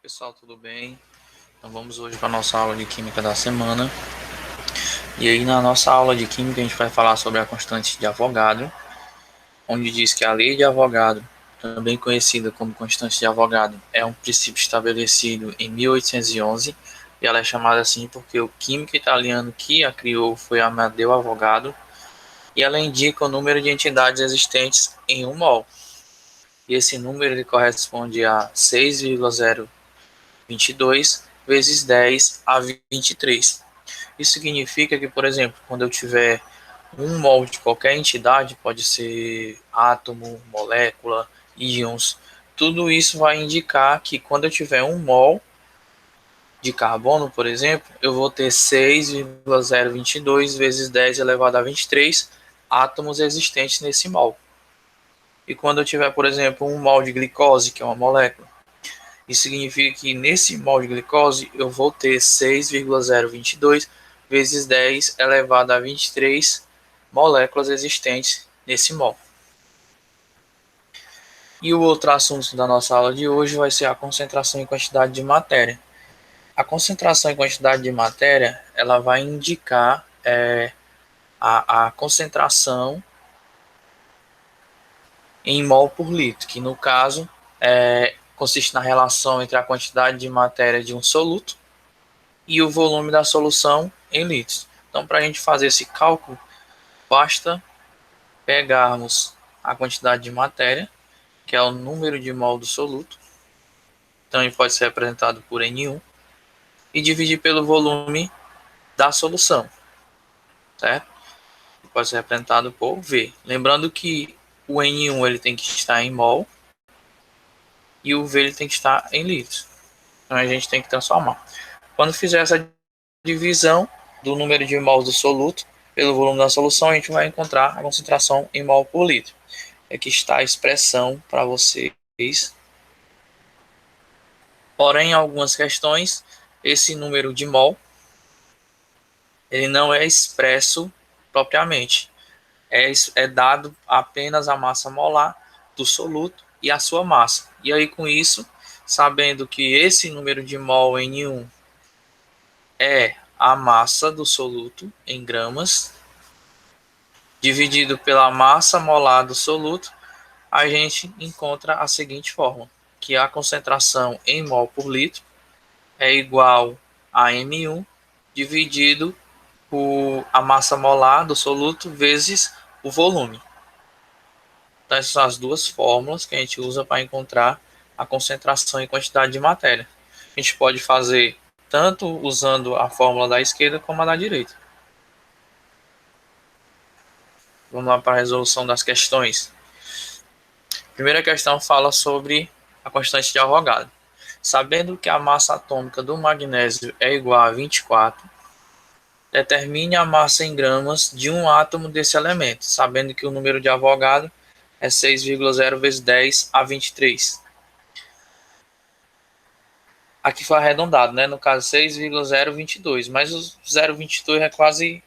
Pessoal, tudo bem? Então vamos hoje para a nossa aula de Química da semana. E aí na nossa aula de Química a gente vai falar sobre a constante de Avogadro, onde diz que a lei de Avogadro, também conhecida como constante de Avogadro, é um princípio estabelecido em 1811 e ela é chamada assim porque o químico italiano que a criou foi Amadeo Avogadro e ela indica o número de entidades existentes em um mol. E esse número ele corresponde a 6,022 vezes 10 a 23. Isso significa que, por exemplo, quando eu tiver um mol de qualquer entidade, pode ser átomo, molécula, íons, tudo isso vai indicar que quando eu tiver um mol de carbono, por exemplo, eu vou ter 6,022 vezes 10 elevado a 23 átomos existentes nesse mol. E quando eu tiver, por exemplo, um mol de glicose, que é uma molécula, isso significa que nesse mol de glicose eu vou ter 6,022 vezes 10 elevado a 23 moléculas existentes nesse mol. E o outro assunto da nossa aula de hoje vai ser a concentração e quantidade de matéria. A concentração e quantidade de matéria ela vai indicar a concentração em mol por litro, que no caso consiste na relação entre a quantidade de matéria de um soluto e o volume da solução em litros. Então, para a gente fazer esse cálculo, basta pegarmos a quantidade de matéria, que é o número de mol do soluto, então ele pode ser representado por N1, e dividir pelo volume da solução, certo? Ele pode ser representado por V. Lembrando que o N1 ele tem que estar em mol e o V ele tem que estar em litros. Então a gente tem que transformar. Quando fizer essa divisão do número de mols do soluto pelo volume da solução, a gente vai encontrar a concentração em mol por litro. Aqui está a expressão para vocês. Porém, em algumas questões, esse número de mol ele não é expresso propriamente. É dado apenas a massa molar do soluto e a sua massa. E aí, com isso, sabendo que esse número de mol N1 é a massa do soluto em gramas, dividido pela massa molar do soluto, a gente encontra a seguinte fórmula, que a concentração em mol por litro é igual a M1 dividido por a massa molar do soluto vezes o volume. Então, essas são as duas fórmulas que a gente usa para encontrar a concentração e quantidade de matéria. A gente pode fazer tanto usando a fórmula da esquerda como a da direita. Vamos lá para a resolução das questões. A primeira questão fala sobre a constante de Avogadro. Sabendo que a massa atômica do magnésio é igual a 24, determine a massa em gramas de um átomo desse elemento, sabendo que o número de Avogadro é 6,0 vezes 10 a 23. Aqui foi arredondado, né? No caso 6,022, mas o 0,22 é quase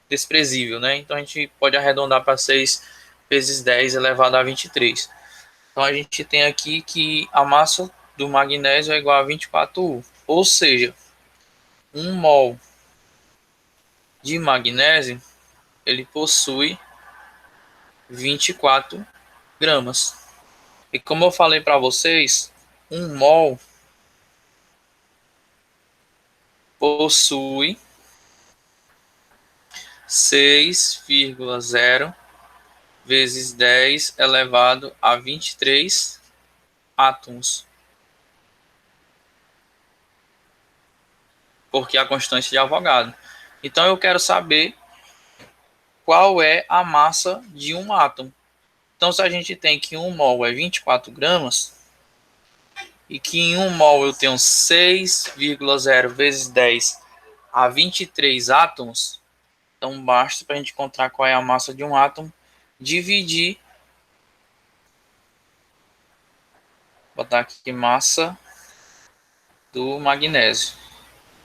desprezível, né? Então a gente pode arredondar para 6 vezes 10 elevado a 23. Então a gente tem aqui que a massa do magnésio é igual a 24U, ou seja, 1 mol de magnésio ele possui 24 gramas. E como eu falei para vocês, 1 mol possui 6,0 vezes 10 elevado a 23 átomos, porque é a constante de Avogadro. Então eu quero saber qual é a massa de um átomo. Então se a gente tem que 1 mol é 24 gramas, e que em 1 mol eu tenho 6,0 vezes 10 a 23 átomos, então basta para a gente encontrar qual é a massa de um átomo, dividir, botar aqui massa do magnésio.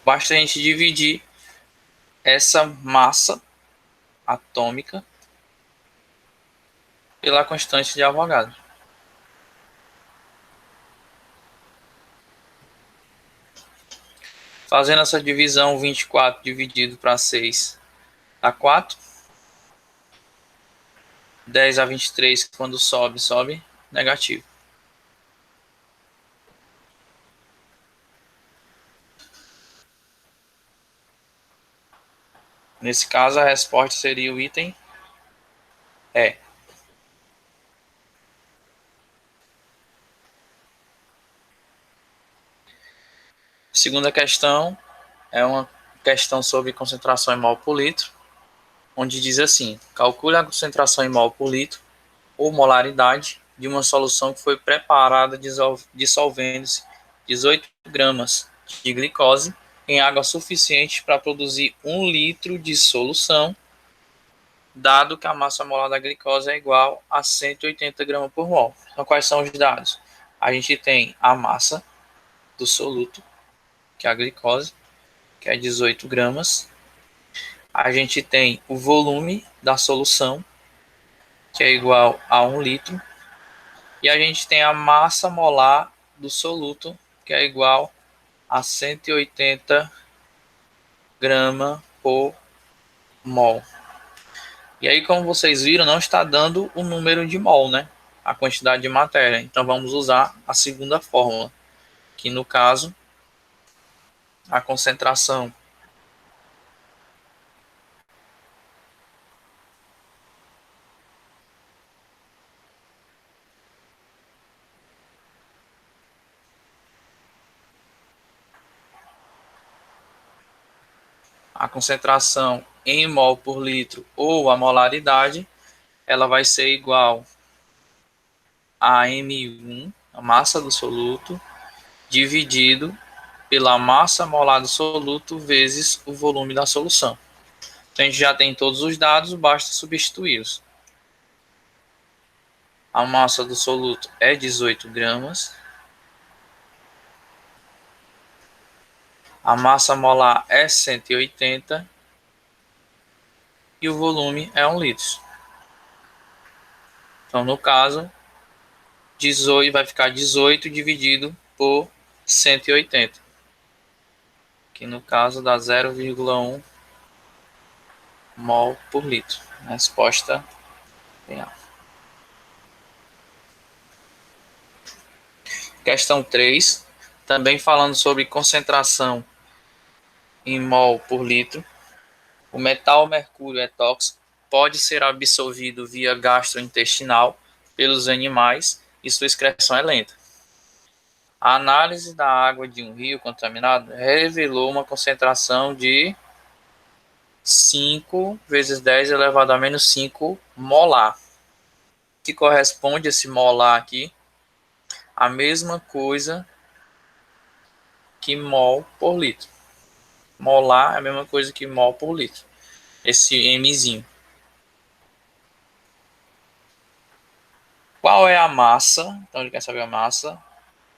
Basta a gente dividir essa massa atômica pela constante de Avogadro. Fazendo essa divisão, 24 dividido para 6 dá 4. 10 a 23, quando sobe negativo. Nesse caso, a resposta seria o item E. Segunda questão é uma questão sobre concentração em mol por litro, onde diz assim: calcule a concentração em mol por litro ou molaridade de uma solução que foi preparada dissolvendo-se 18 gramas de glicose em água suficiente para produzir 1 litro de solução, dado que a massa molar da glicose é igual a 180 gramas por mol. Então, quais são os dados? A gente tem a massa do soluto, que é a glicose, que é 18 gramas. A gente tem o volume da solução, que é igual a 1 litro. E a gente tem a massa molar do soluto, que é igual a 180 gramas por mol. E aí, como vocês viram, não está dando o número de mol, né? A quantidade de matéria. Então, vamos usar a segunda fórmula, que no caso, a concentração a concentração em mol por litro ou a molaridade, ela vai ser igual a M1, a massa do soluto, dividido pela massa molar do soluto vezes o volume da solução. Então, a gente já tem todos os dados, basta substituí-los. A massa do soluto é 18 gramas. A massa molar é 180 e o volume é 1 litro. Então, no caso, 18 vai ficar 18 dividido por 180, que no caso dá 0,1 mol por litro. A resposta é A. Questão 3, também falando sobre concentração em mol por litro. O metal mercúrio é tóxico, pode ser absorvido via gastrointestinal pelos animais e sua excreção é lenta. A análise da água de um rio contaminado revelou uma concentração de 5 vezes 10 elevado a menos 5 molar, que corresponde esse molar aqui a mesma coisa que mol por litro. Molar é a mesma coisa que mol por litro. Esse Mzinho. Qual é a massa? Então ele quer saber a massa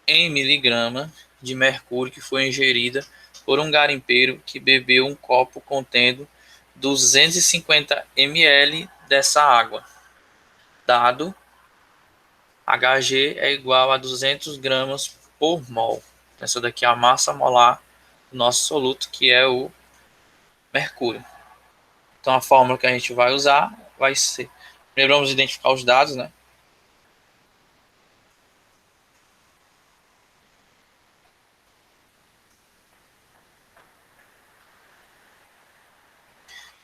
em miligrama de mercúrio que foi ingerida por um garimpeiro que bebeu um copo contendo 250 ml dessa água. Dado Hg é igual a 200 gramas por mol. Essa daqui é a massa molar do nosso soluto, que é o mercúrio. Então a fórmula que a gente vai usar vai ser... Primeiro vamos identificar os dados, né?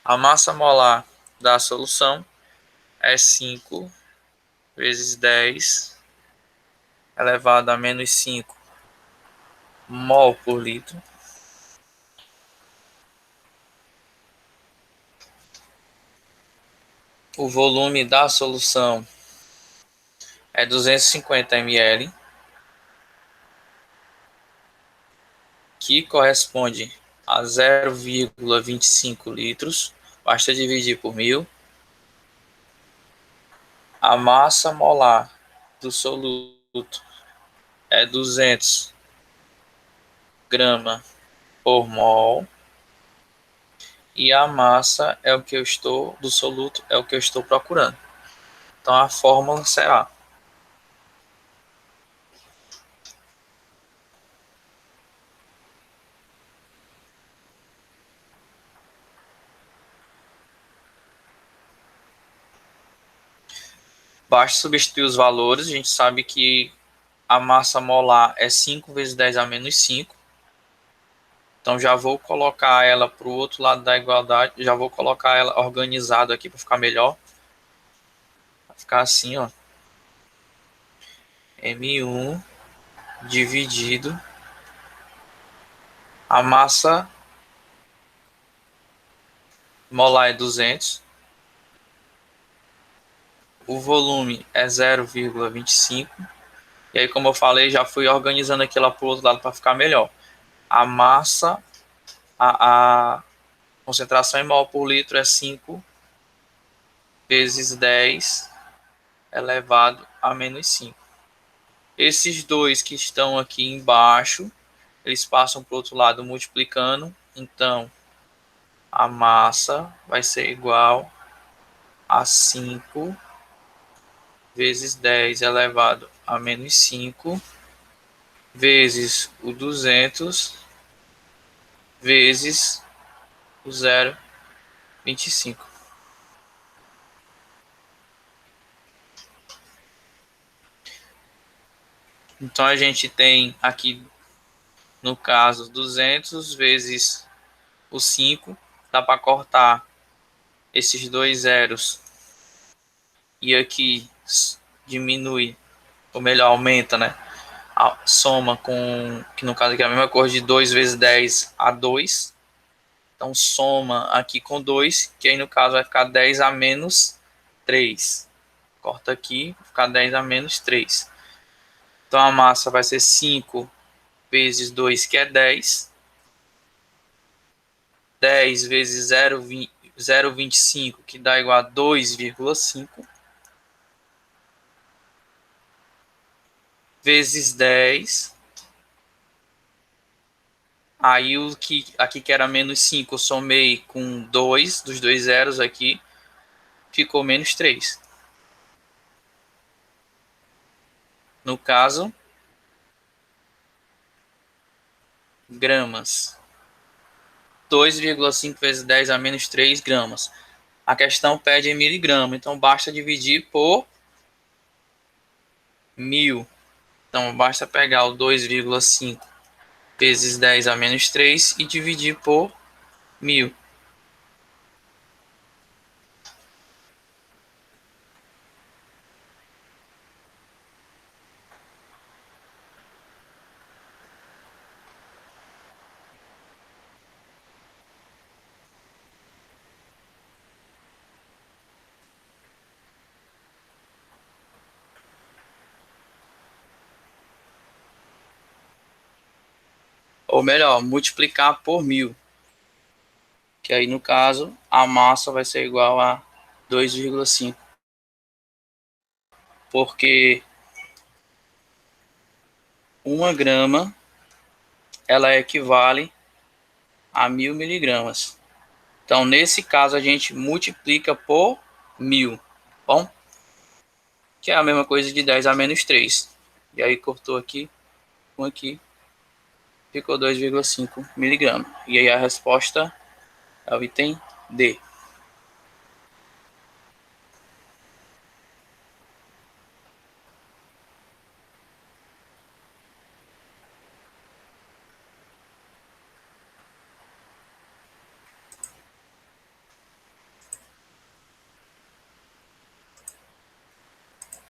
A massa molar da solução é 5 vezes 10 elevado a menos 5 mol por litro. O volume da solução é 250 ml, que corresponde a 0,25 litros. Basta dividir por 1000. A massa molar do soluto é 200 gramas por mol. E a massa é o que eu estou do soluto, é o que eu estou procurando. Então a fórmula será Basta substituir os valores. A gente sabe que a massa molar é 5 vezes 10 a menos 5. Então já vou colocar ela para o outro lado da igualdade. Já vou colocar ela organizada aqui para ficar melhor. Vai ficar assim, ó. M1 dividido a massa molar é 200. O volume é 0,25. E aí, como eu falei, já fui organizando aqui lá para o outro lado para ficar melhor. A massa, a concentração em mol por litro é 5 vezes 10 elevado a menos 5. Esses dois que estão aqui embaixo, eles passam para o outro lado multiplicando. Então, a massa vai ser igual a 5 vezes 10 elevado a menos 5 vezes o 200 vezes o 0,25. Então a gente tem aqui, no caso, 200 vezes o 5. Dá para cortar esses dois zeros. E aqui diminui, ou melhor, aumenta, né? A soma com, que no caso aqui é a mesma coisa, de 2 vezes 10 a 2. Então soma aqui com 2, que aí no caso vai ficar 10 a menos 3. Corta aqui, vai ficar 10 a menos 3. Então a massa vai ser 5 vezes 2, que é 10. 10 vezes 0,25, que dá igual a 2,5. Vezes 10. Aí o que aqui que era menos 5, eu somei com 2, dos dois zeros aqui, ficou menos 3. No caso, gramas. 2,5 vezes 10 a menos 3 gramas. A questão pede em miligrama, então basta dividir por 1000. Então basta pegar o 2,5 vezes 10 a menos 3 e dividir por 1000. Ou melhor, multiplicar por 1000. Que aí no caso a massa vai ser igual a 2,5. Porque 1 grama ela equivale a 1000 miligramas. Então, nesse caso, a gente multiplica por 1000, bom? Que é a mesma coisa de 10 a menos 3. E aí, cortou aqui, com aqui, ficou 2,5 miligramas. E aí, a resposta é o item D.